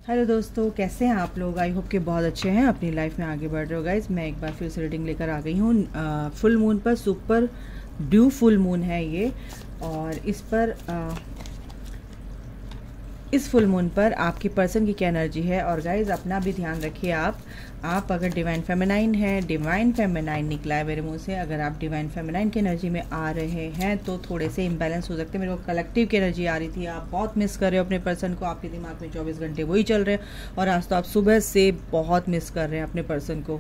Hello दोस्तों, कैसे हैं आप लोग। आई होप कि बहुत अच्छे हैं, अपनी लाइफ में आगे बढ़ रहे हो गाइज। मैं एक बार फिर से रीडिंग लेकर आ गई हूँ। फुल मून पर, सुपर ड्यू फुल मून है ये। और इस फुल मून पर आपकी पर्सन की क्या एनर्जी है। और गाइज अपना भी ध्यान रखिए। आप अगर डिवाइन फेमिनाइन है, डिवाइन फेमिनाइन निकला है मेरे मुंह से, अगर आप डिवाइन फेमिनाइन की एनर्जी में आ रहे हैं तो थोड़े से इम्बैलेंस हो सकते हैं। मेरे को कलेक्टिव की एनर्जी आ रही थी। आप बहुत मिस कर रहे हो अपने पर्सन को, आपके दिमाग में 24 घंटे वही चल रहे हैं। और आज तो आप सुबह से बहुत मिस कर रहे हैं अपने पर्सन को।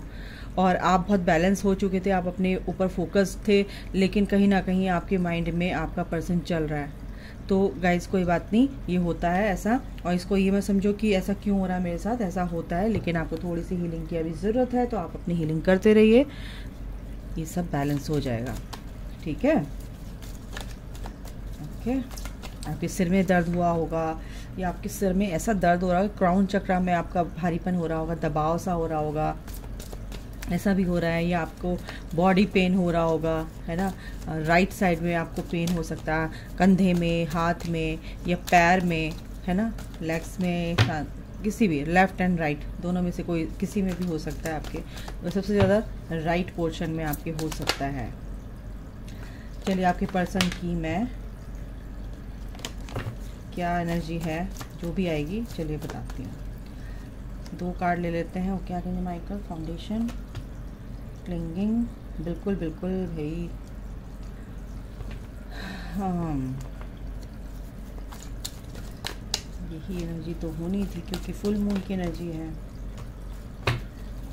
और आप बहुत बैलेंस हो चुके थे, आप अपने ऊपर फोकस थे, लेकिन कहीं ना कहीं आपके माइंड में आपका पर्सन चल रहा है। तो गाइज कोई बात नहीं, ये होता है ऐसा। और इसको ये मत समझो कि ऐसा क्यों हो रहा है मेरे साथ, ऐसा होता है। लेकिन आपको थोड़ी सी हीलिंग की अभी ज़रूरत है, तो आप अपनी हीलिंग करते रहिए, ये सब बैलेंस हो जाएगा। ठीक है, ओके। आपके सिर में दर्द हुआ होगा, या आपके सिर में ऐसा दर्द हो रहा है, क्राउन चक्र में आपका भारीपन हो रहा होगा, दबाव सा हो रहा होगा, ऐसा भी हो रहा है। या आपको बॉडी पेन हो रहा होगा, है ना। राइट साइड में आपको पेन हो सकता है, कंधे में, हाथ में, या पैर में, है ना, लेग्स में, किसी भी, लेफ्ट एंड राइट दोनों में से कोई किसी में भी हो सकता है आपके। तो सबसे ज़्यादा राइट पोर्शन में आपके हो सकता है। चलिए, आपके पर्सन की मैं क्या एनर्जी है, जो भी आएगी चलिए बताती हूँ। 2 कार्ड ले लेते हैं। क्या कहेंगे माइकल। फाउंडेशन, क्लिंगिंग, बिल्कुल बिल्कुल भाई। हाँ, यही एनर्जी तो होनी थी, क्योंकि फुल मून की एनर्जी है।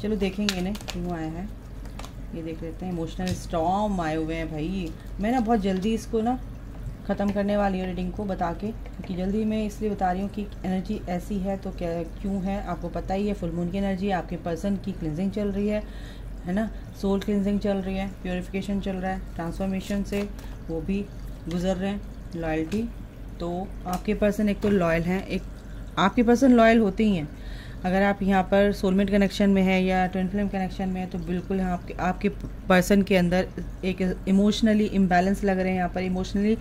चलो देखेंगे इन्हें क्यों आए हैं, ये देख लेते हैं। इमोशनल स्टॉर्म आए हुए हैं भाई। मैं ना बहुत जल्दी इसको ना ख़त्म करने वाली हूँ रीडिंग को बता के, क्योंकि जल्दी मैं इसलिए बता रही हूँ कि एनर्जी ऐसी है तो क्या क्यों है आपको पता ही है। फुल मून की एनर्जी, आपके पर्सन की क्लिनजिंग चल रही है ना, सोल क्लिनजिंग चल रही है, प्योरिफिकेशन चल रहा है, ट्रांसफॉर्मेशन से वो भी गुजर रहे हैं, लॉयल्टी। तो आपके पर्सन एक तो लॉयल हैं, एक आपके पर्सन लॉयल होते ही हैं। अगर आप यहाँ पर सोलमेट कनेक्शन में है या ट्विन फ्लेम कनेक्शन में है, तो बिल्कुल यहाँ आपके पर्सन के अंदर एक इमोशनली इम्बैलेंस लग रहे हैं। यहाँ पर इमोशनली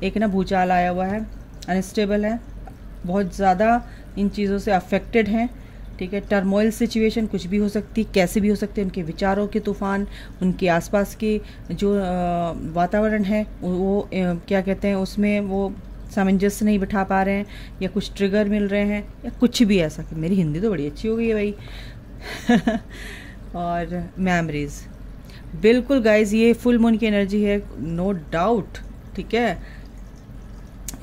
एक ना भूचाल आया हुआ है, अनस्टेबल है, बहुत ज़्यादा इन चीज़ों से अफेक्टेड हैं। ठीक है, टर्मोइल सिचुएशन कुछ भी हो सकती, कैसे भी हो सकते हैं। उनके विचारों के तूफान, उनके आसपास के जो वातावरण है वो क्या कहते हैं, उसमें वो सामंजस्य नहीं बिठा पा रहे हैं, या कुछ ट्रिगर मिल रहे हैं, या कुछ भी ऐसा। कि मेरी हिंदी तो बड़ी अच्छी हो गई है भाई। और मेमोरीज, बिल्कुल गाइज ये फुल मून की एनर्जी है, नो डाउट। ठीक है,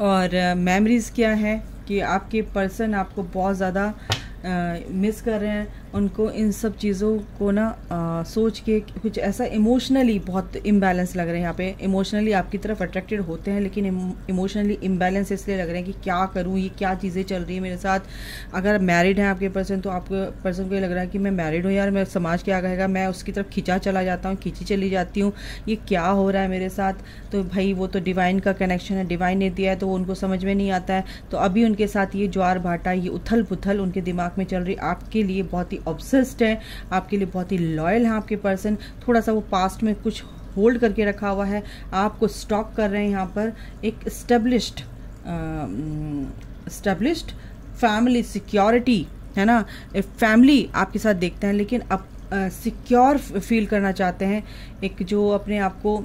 और मेमोरीज क्या है कि आपके पर्सन आपको बहुत ज़्यादा मिस कर रहे हैं। उनको इन सब चीज़ों को ना सोच के कुछ ऐसा इमोशनली बहुत इम्बैलेंस लग रहे हैं। यहाँ पे इमोशनली आपकी तरफ अट्रैक्टेड होते हैं, लेकिन इमोशनली इम्बैलेंस इसलिए लग रहे हैं कि क्या करूँ, ये क्या चीज़ें चल रही है मेरे साथ। अगर मैरिड हैं आपके पर्सन, तो आपके पर्सन को ये लग रहा है कि मैं मैरिड हूँ यार, मैं समाज क्या कहेगा, मैं उसकी तरफ खिंचा चला जाता हूँ, खिंची चली जाती हूँ, ये क्या हो रहा है मेरे साथ। तो भाई वो तो डिवाइन का कनेक्शन है, डिवाइन ने दिया है, तो वो उनको समझ में नहीं आता है। तो अभी उनके साथ ये ज्वार भाटा, ये उथल पुथल उनके दिमाग में चल रही। आपके लिए बहुत ही ऑब्सेस्ड है, आपके लिए बहुत ही लॉयल है आपके पर्सन। थोड़ा सा वो पास्ट में कुछ होल्ड करके रखा हुआ है, आपको स्टॉक कर रहे हैं। यहाँ पर एक स्टेब्लिश्ड फैमिली सिक्योरिटी है ना, फैमिली आपके साथ देखते हैं, लेकिन अब सिक्योर फील करना चाहते हैं। एक जो अपने आप को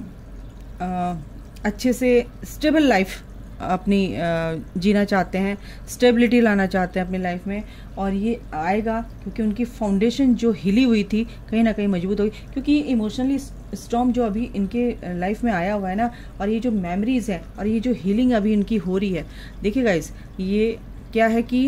अच्छे से स्टेबल लाइफ अपनी जीना चाहते हैं, स्टेबिलिटी लाना चाहते हैं अपनी लाइफ में। और ये आएगा क्योंकि उनकी फाउंडेशन जो हिली हुई थी कहीं ना कहीं मजबूत होगी, क्योंकि इमोशनली स्टॉर्म जो अभी इनके लाइफ में आया हुआ है ना, और ये जो मेमोरीज है और ये जो हीलिंग अभी इनकी हो रही है। देखिए गाइस, ये क्या है कि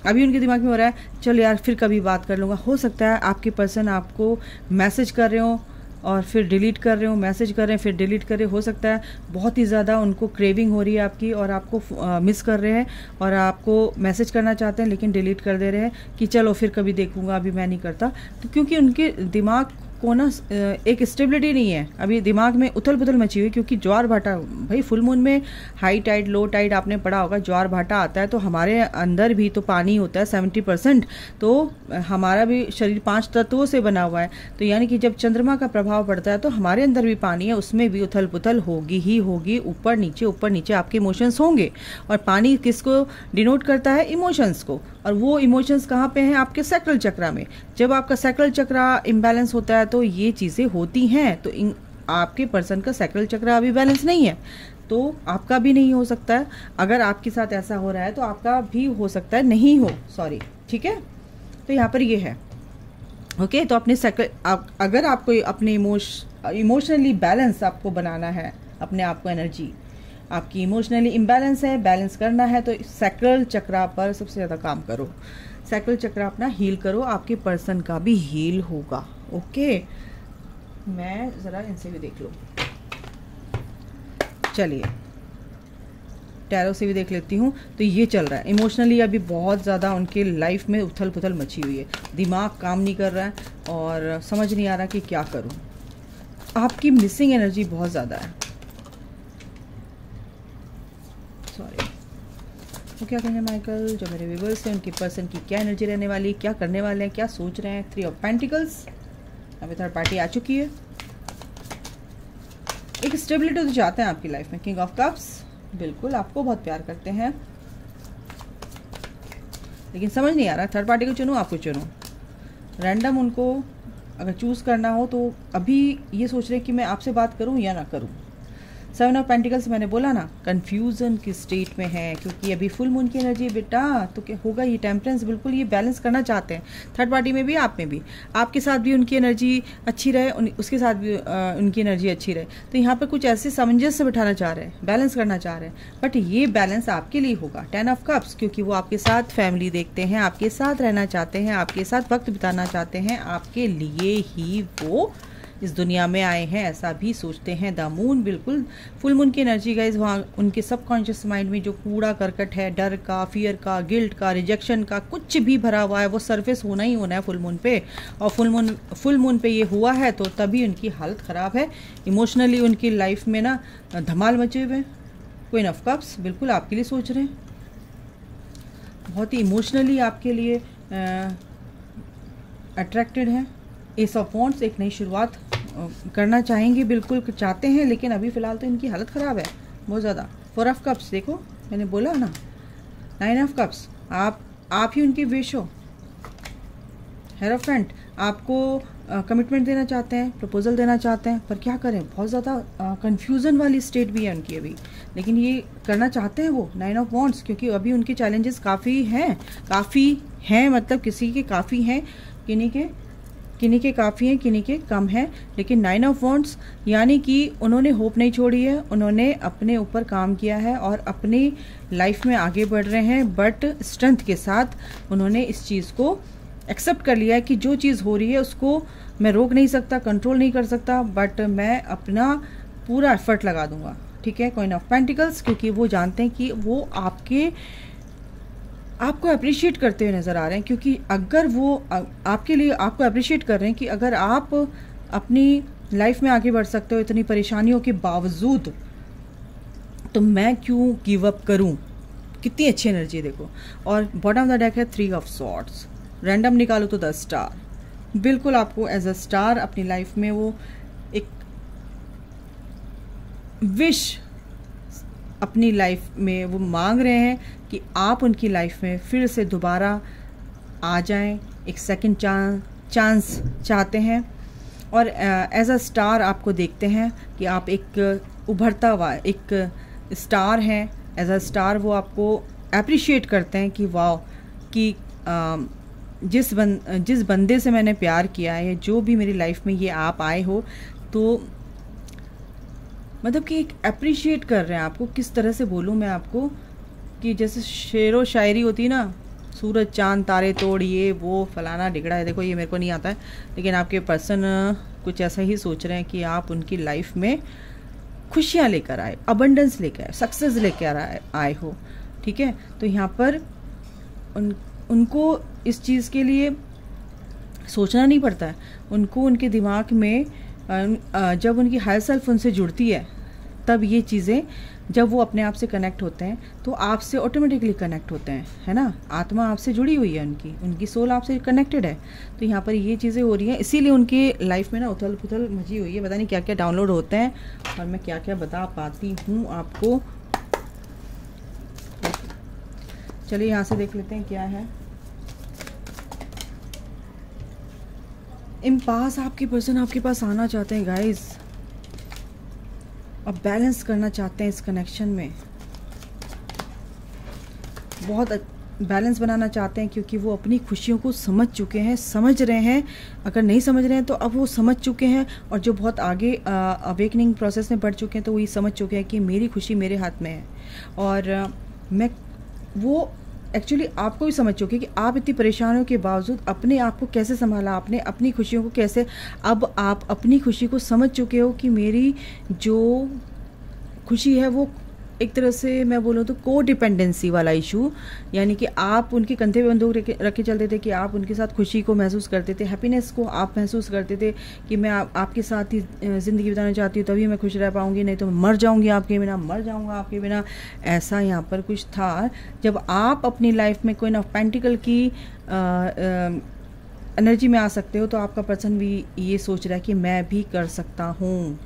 अभी उनके दिमाग में हो रहा है, चलो यार फिर कभी बात कर लूँगा। हो सकता है आपके पर्सन आपको मैसेज कर रहे हो और फिर डिलीट कर रहे हो, मैसेज कर रहे हैं फिर डिलीट कर रहे हो सकता है बहुत ही ज़्यादा उनको क्रेविंग हो रही है आपकी, और आपको मिस कर रहे हैं, और आपको मैसेज करना चाहते हैं लेकिन डिलीट कर दे रहे हैं कि चलो फिर कभी देखूंगा, अभी मैं नहीं करता। तो क्योंकि उनके दिमाग को ना एक स्टेबिलिटी नहीं है, अभी दिमाग में उथल पुथल मची हुई, क्योंकि ज्वार भाटा भाई फुल मून में हाई टाइड लो टाइड आपने पढ़ा होगा, ज्वार भाटा आता है तो हमारे अंदर भी तो पानी होता है 70%, तो हमारा भी शरीर 5 तत्वों से बना हुआ है, तो यानी कि जब चंद्रमा का प्रभाव पड़ता है तो हमारे अंदर भी पानी है, उसमें भी उथल पुथल होगी ही होगी, ऊपर नीचे आपके इमोशंस होंगे। और पानी किसको डिनोट करता है? इमोशंस को। और वो इमोशंस कहाँ पे हैं? आपके सैक्रल चक्रा में। जब आपका सैक्रल चक्रा इम्बैलेंस होता है तो ये चीज़ें होती हैं। तो आपके पर्सन का सैक्रल चक्रा अभी बैलेंस नहीं है, तो आपका भी नहीं हो सकता है। अगर आपके साथ ऐसा हो रहा है तो आपका भी हो सकता है नहीं हो, सॉरी, ठीक है। तो यहाँ पर ये है, ओके। तो अपने अगर आपको अपने इमोशनली बैलेंस आपको बनाना है, अपने आप को एनर्जी आपकी इमोशनली इम्बैलेंस है, बैलेंस करना है, तो सैक्रल चक्रा पर सबसे ज़्यादा काम करो। सैक्रल चक्रा अपना हील करो, आपके पर्सन का भी हील होगा, ओके। मैं ज़रा इनसे भी देख लूँ, चलिए टैरो से भी देख लेती हूँ। तो ये चल रहा है इमोशनली अभी बहुत ज़्यादा उनके लाइफ में उथल पुथल मची हुई है, दिमाग काम नहीं कर रहा है और समझ नहीं आ रहा कि क्या करूँ। आपकी मिसिंग एनर्जी बहुत ज़्यादा है, सॉरी। वो क्या कहेंगे माइकल, जो मेरे व्यूअर्स हैं उनकी पर्सन की क्या एनर्जी रहने वाली, क्या करने वाले हैं, क्या सोच रहे हैं? 3 ऑफ पेंटिकल्स, अभी थर्ड पार्टी आ चुकी है। एक स्टेबिलिटी तो चाहते हैं आपकी लाइफ में। किंग ऑफ कप्स, बिल्कुल आपको बहुत प्यार करते हैं, लेकिन समझ नहीं आ रहा थर्ड पार्टी को चुनूं आपको चुनूं। रैंडम उनको अगर चूज़ करना हो तो अभी ये सोच रहे हैं कि मैं आपसे बात करूं या ना करूं। 7 ऑफ पेंटिकल्स मैंने बोला ना, कंफ्यूजन की स्टेट में है, क्योंकि अभी फुल मून की एनर्जी बेटा, तो क्या होगा? ये टेम्परेंस बिल्कुल ये बैलेंस करना चाहते हैं, थर्ड पार्टी में भी, आप में भी, आपके साथ भी उनकी एनर्जी अच्छी रहे, उसके साथ भी उनकी एनर्जी अच्छी रहे। तो यहाँ पर कुछ ऐसे सामंजस्य बिठाना चाह रहे हैं, बैलेंस करना चाह रहे हैं, बट ये बैलेंस आपके लिए होगा। 10 ऑफ कप्स, क्योंकि वो आपके साथ फैमिली देखते हैं, आपके साथ रहना चाहते हैं, आपके साथ वक्त बिताना चाहते हैं, आपके लिए ही वो इस दुनिया में आए हैं, ऐसा भी सोचते हैं। द मून, बिल्कुल फुल मून की एनर्जी गाइस, वहाँ उनके सबकॉन्शियस माइंड में जो कूड़ा करकट है, डर का, फियर का, गिल्ट का, रिजेक्शन का, कुछ भी भरा हुआ है, वो सरफेस होना ही होना है फुल मून पे। और फुल मून पे ये हुआ है तो तभी उनकी हालत ख़राब है। इमोशनली उनकी लाइफ में ना धमाल मचे हुए। क्वीन ऑफ कप्स, बिल्कुल आपके लिए सोच रहे हैं, बहुत ही इमोशनली आपके लिए अट्रैक्टेड है। एस ऑफ वॉन्ड्स, एक नई शुरुआत करना चाहेंगे, बिल्कुल चाहते हैं, लेकिन अभी फ़िलहाल तो इनकी हालत ख़राब है बहुत ज़्यादा। 4 ऑफ कप्स, देखो मैंने बोला ना। 9 ऑफ कप्स, आप ही उनकी विश हो। हेरोफेंट, आपको कमिटमेंट देना चाहते हैं, प्रपोजल देना चाहते हैं, पर क्या करें, बहुत ज़्यादा कन्फ्यूज़न वाली स्टेट भी है उनकी अभी, लेकिन ये करना चाहते हैं वो। 9 ऑफ वॉन्ड्स, क्योंकि अभी उनके चैलेंजेस काफ़ी हैं, मतलब किसी के काफ़ी हैं, किन्हीं के काफ़ी हैं, किन्हीं के कम हैं, लेकिन 9 ऑफ वॉन्ड्स यानी कि उन्होंने होप नहीं छोड़ी है, उन्होंने अपने ऊपर काम किया है और अपनी लाइफ में आगे बढ़ रहे हैं, बट स्ट्रेंथ के साथ उन्होंने इस चीज़ को एक्सेप्ट कर लिया है कि जो चीज़ हो रही है उसको मैं रोक नहीं सकता, कंट्रोल नहीं कर सकता, बट मैं अपना पूरा एफर्ट लगा दूंगा, ठीक है। क्वीन ऑफ पेंटिकल्स, क्योंकि वो जानते हैं कि वो आपको अप्रिशिएट करते हुए नज़र आ रहे हैं, क्योंकि अगर वो आपके लिए आपको अप्रिशिएट कर रहे हैं कि अगर आप अपनी लाइफ में आगे बढ़ सकते हो इतनी परेशानियों के बावजूद, तो मैं क्यों गिव अप करूं। कितनी अच्छी एनर्जी देखो। और बॉटम ऑफ द डेक है 3 ऑफ सॉर्ड्स। रैंडम निकालो तो 10 स्टार, बिल्कुल आपको एज अ स्टार अपनी लाइफ में वो एक विश अपनी लाइफ में वो मांग रहे हैं कि आप उनकी लाइफ में फिर से दोबारा आ जाएं, एक सेकंड चांस चाहते हैं, और एज अ स्टार आपको देखते हैं कि आप एक उभरता हुआ एक स्टार हैं। एज अ स्टार वो आपको अप्रिशिएट करते हैं कि वाह, कि जिस बंदे से मैंने प्यार किया है, जो भी मेरी लाइफ में ये आप आए हो, तो मतलब कि एक अप्रिशिएट कर रहे हैं आपको। किस तरह से बोलूँ मैं आपको, कि जैसे शेरो शायरी होती है ना, सूरज चांद तारे तोड़, ये वो फलाना ढिगड़ा है, देखो ये मेरे को नहीं आता है, लेकिन आपके पर्सन कुछ ऐसा ही सोच रहे हैं कि आप उनकी लाइफ में खुशियाँ लेकर आए, अबंडेंस लेकर आए, सक्सेस लेकर आए हो, ठीक है। तो यहाँ पर उनको इस चीज़ के लिए सोचना नहीं पड़ता है उनको। उनके दिमाग में जब उनकी हायर सेल्फ उनसे जुड़ती है तब ये चीज़ें, जब वो अपने आप से कनेक्ट होते हैं तो आपसे ऑटोमेटिकली कनेक्ट होते हैं, है ना। आत्मा आपसे जुड़ी हुई है, उनकी सोल आपसे कनेक्टेड है। तो यहाँ पर ये चीज़ें हो रही हैं, इसीलिए उनकी लाइफ में ना उथल पुथल मची हुई है। पता नहीं क्या क्या डाउनलोड होते हैं और मैं क्या क्या बता पाती हूँ आपको। चलिए यहाँ से देख लेते हैं क्या है। इम्पास आपके पर्सन आपके पास आना चाहते हैं गाइस, अब बैलेंस करना चाहते हैं इस कनेक्शन में, बहुत बैलेंस बनाना चाहते हैं, क्योंकि वो अपनी खुशियों को समझ चुके हैं, समझ रहे हैं। अगर नहीं समझ रहे हैं तो अब वो समझ चुके हैं, और जो बहुत आगे अवेकनिंग प्रोसेस में बढ़ चुके हैं तो वो ये समझ चुके हैं कि मेरी खुशी मेरे हाथ में है। और मैं वो एक्चुअली आपको भी समझ चुके कि आप इतनी परेशानियों के बावजूद अपने आप को कैसे संभाला, आपने अपनी खुशियों को कैसे, अब आप अपनी खुशी को समझ चुके हो कि मेरी जो खुशी है वो एक तरह से मैं बोलूँ तो को डिपेंडेंसी वाला इशू, यानी कि आप उनके कंधे पे बंदूक रखे चलते थे कि आप उनके साथ खुशी को महसूस करते थे, हैप्पीनेस को आप महसूस करते थे कि मैं आपके साथ ही ज़िंदगी बिताना चाहती हूँ, तभी मैं खुश रह पाऊँगी, नहीं तो मैं मर जाऊँगी आपके बिना, मर जाऊँगा आपके बिना। ऐसा यहाँ पर कुछ था। जब आप अपनी लाइफ में कोई ना पेंटिकल की एनर्जी में आ सकते हो तो आपका पर्सन भी ये सोच रहा है कि मैं भी कर सकता हूँ।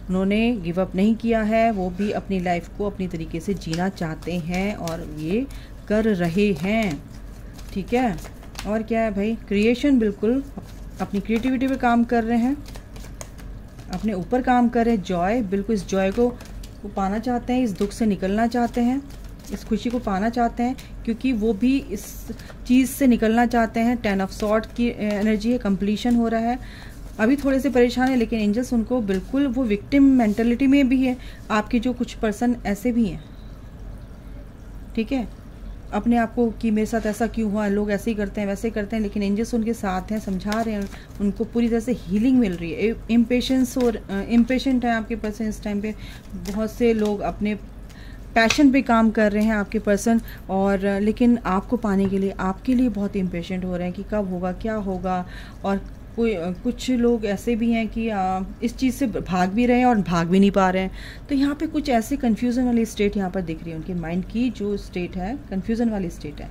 उन्होंने गिव अप नहीं किया है, वो भी अपनी लाइफ को अपनी तरीके से जीना चाहते हैं और ये कर रहे हैं। ठीक है, और क्या है भाई, क्रिएशन, बिल्कुल अपनी क्रिएटिविटी पे काम कर रहे हैं, अपने ऊपर काम कर रहे हैं। जॉय, बिल्कुल इस जॉय को वो पाना चाहते हैं, इस दुख से निकलना चाहते हैं, इस खुशी को पाना चाहते हैं, क्योंकि वो भी इस चीज़ से निकलना चाहते हैं। 10 ऑफ सॉर्ड की एनर्जी है, कंप्लीशन हो रहा है। अभी थोड़े से परेशान है, लेकिन एंजल्स उनको बिल्कुल, वो विक्टिम मेंटालिटी में भी है। आपके जो कुछ पर्सन ऐसे भी हैं, ठीक है, अपने आप को कि मेरे साथ ऐसा क्यों हुआ, लोग ऐसे ही करते हैं वैसे करते हैं, लेकिन एंजल्स उनके साथ हैं, समझा रहे हैं, उनको पूरी तरह से हीलिंग मिल रही है। इम्पेशेंस और इम्पेशेंट है आपके पर्सन इस टाइम पे। बहुत से लोग अपने पैशन पे काम कर रहे हैं आपके पर्सन, और लेकिन आपको पाने के लिए आपके लिए बहुत इम्पेशेंट हो रहे हैं कि कब होगा, क्या होगा। और कुछ लोग ऐसे भी हैं कि इस चीज़ से भाग भी रहे हैं और भाग भी नहीं पा रहे हैं। तो यहाँ पे कुछ ऐसे कन्फ्यूज़न वाली स्टेट यहाँ पर दिख रही है, उनके माइंड की जो स्टेट है, कन्फ्यूज़न वाली स्टेट है।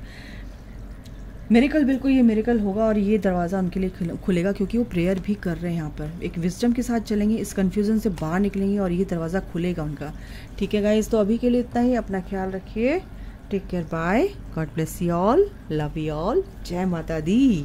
मिरेकल, बिल्कुल ये मिरेकल होगा और ये दरवाज़ा उनके लिए खुलेगा, क्योंकि वो प्रेयर भी कर रहे हैं यहाँ पर, एक विजडम के साथ चलेंगे, इस कन्फ्यूज़न से बाहर निकलेंगे और ये दरवाज़ा खुलेगा उनका। ठीक है गाइस, तो अभी के लिए इतना ही। अपना ख्याल रखिए, take care, bye, god bless you all, love you all, जय माता दी।